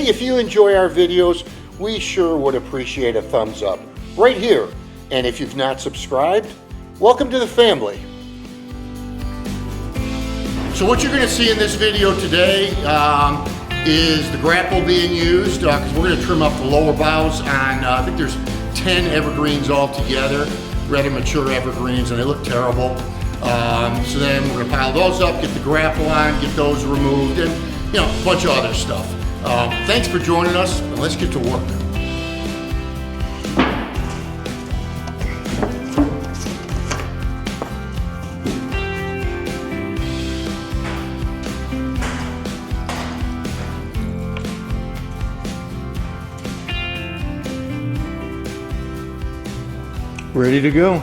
Hey, if you enjoy our videos, we sure would appreciate a thumbs up right here. And if you've not subscribed, welcome to the family. So what you're going to see in this video today is the grapple being used, because we're going to trim up the lower boughs on, I think there's 10 evergreens all together, rather mature evergreens, and they look terrible. So then we're going to pile those up, get the grapple on, get those removed, and a bunch of other stuff. Thanks for joining us, and let's get to work. Ready to go.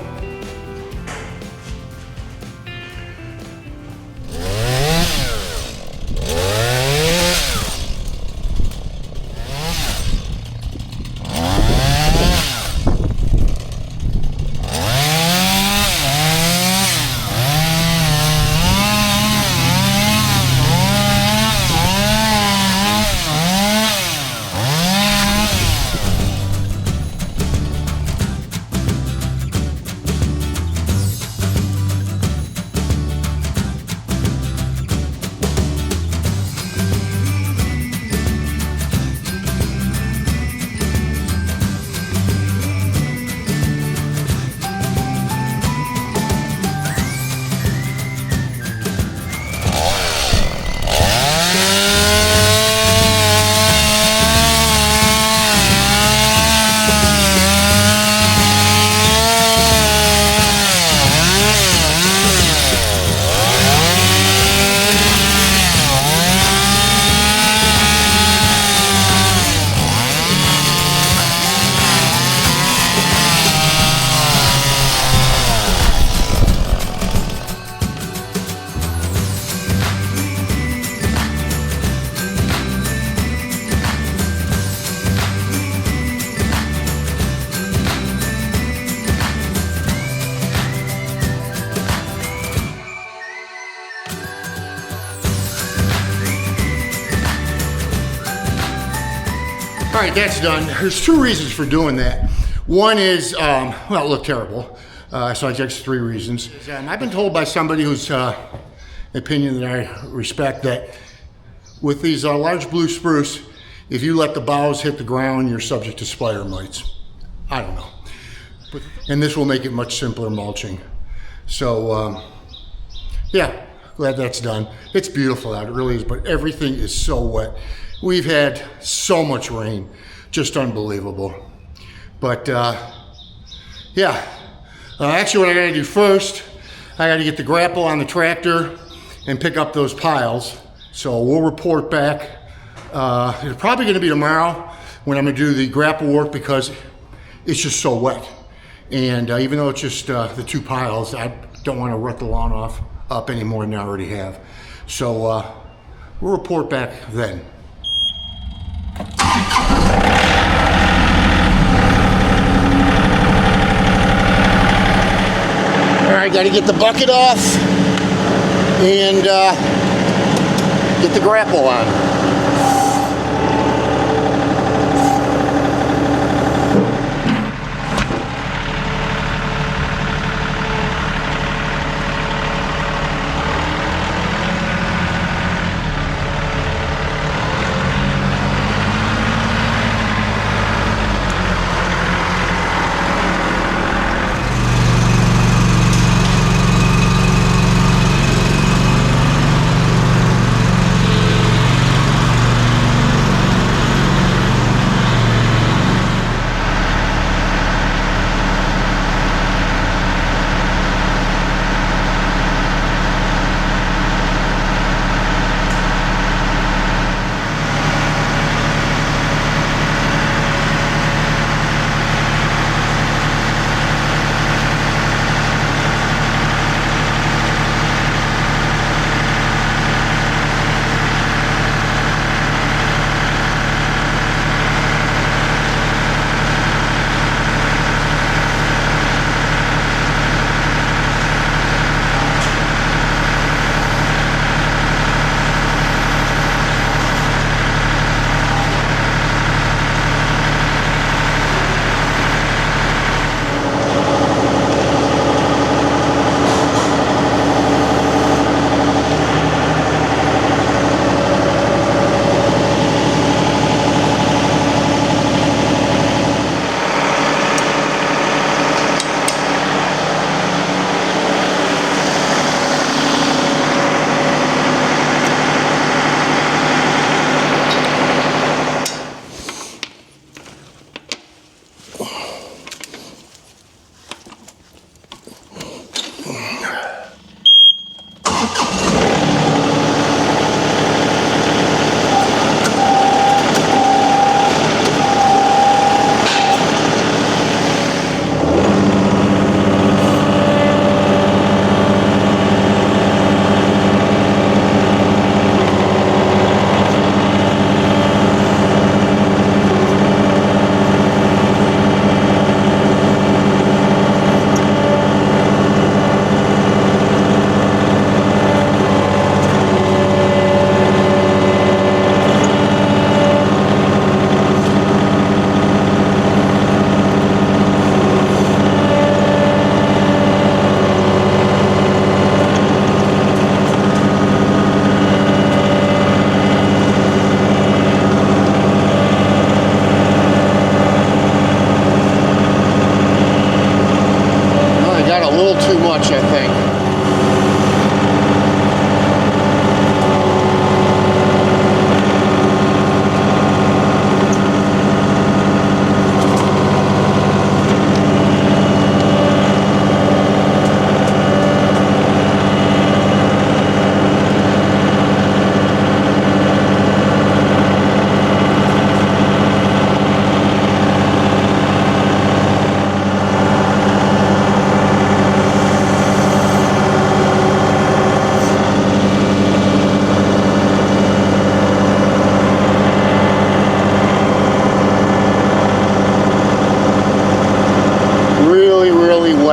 All right, that's done. There's two reasons for doing that. One is, well, it looked terrible. So I guess three reasons. I've been told by somebody whose opinion that I respect that with these large blue spruce, if you let the boughs hit the ground, you're subject to spider mites. I don't know. And this will make it much simpler mulching. So, yeah, glad that's done. It's beautiful out, it really is, but everything is so wet. We've had so much rain, just unbelievable. But yeah, actually what I gotta do first, I gotta get the grapple on the tractor and pick up those piles. So we'll report back. It's probably gonna be tomorrow when I'm gonna do the grapple work because it's just so wet. And even though it's just the two piles, I don't wanna rut the lawn up any more than I already have. So we'll report back then. All right, got to get the bucket off and get the grapple on.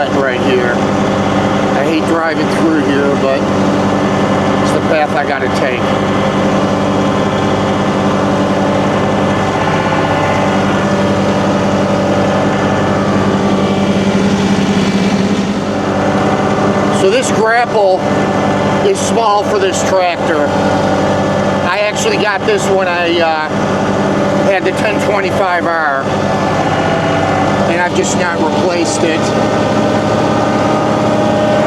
wet right here. I hate driving through here, but it's the path I gotta take. So this grapple is small for this tractor. I actually got this when I had the 1038R, and I've just not replaced it.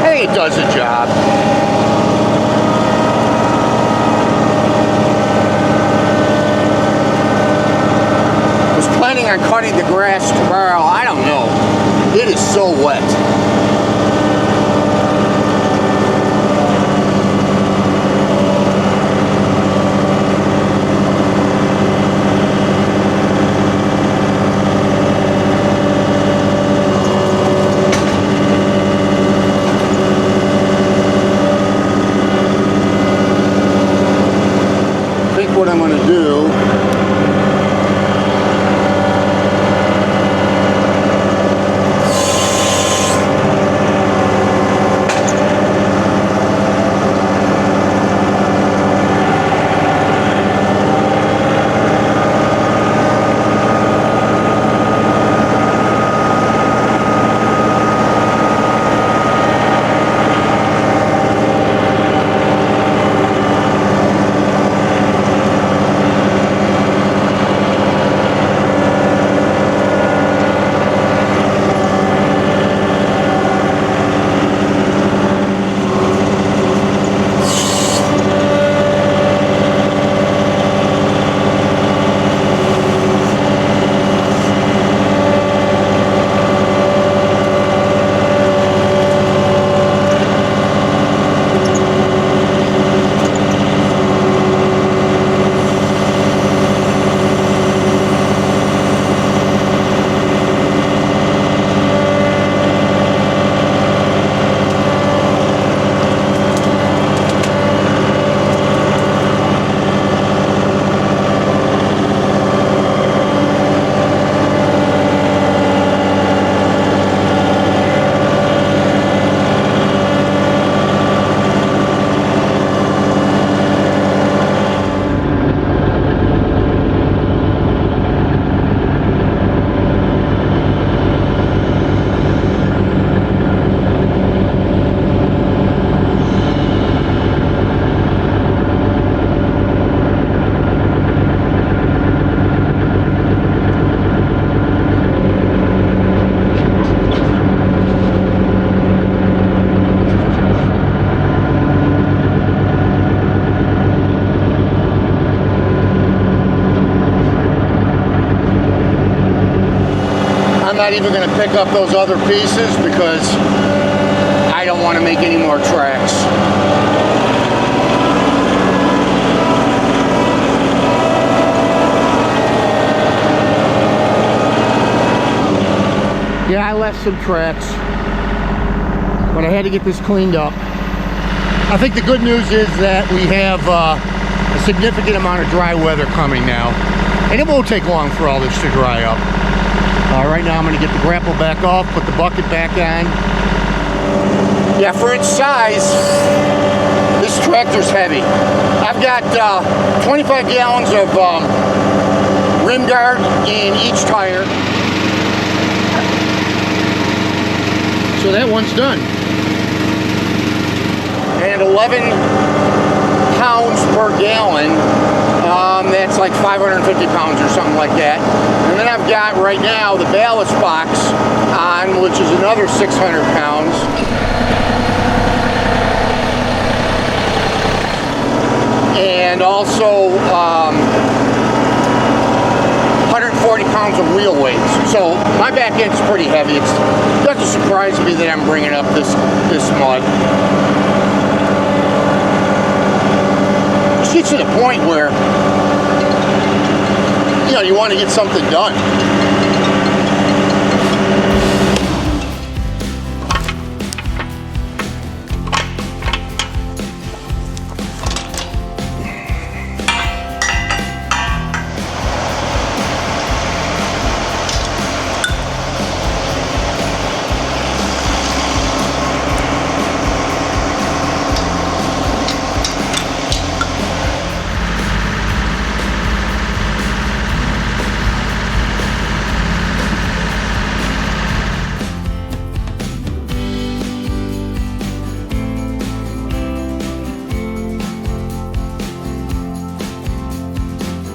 I think it does the job. I was planning on cutting the grass tomorrow. I don't know. It is so wet. What I'm going to do I'm not even going to pick up those other pieces because I don't want to make any more tracks. Yeah, I left some tracks, but I had to get this cleaned up. I think the good news is that we have a significant amount of dry weather coming now, and it won't take long for all this to dry up. Right now I'm going to get the grapple back off, put the bucket back on. Yeah, for its size, this tractor's heavy. I've got 25 gallons of rim guard in each tire. So that one's done. And 11 pounds per gallon. That's like 550 pounds or something like that. And then I've got right now the ballast box on, which is another 600 pounds. And also 140 pounds of wheel weights. So my back end's pretty heavy. It doesn't surprise me that I'm bringing up this mud. It gets to the point where, you know, you want to get something done.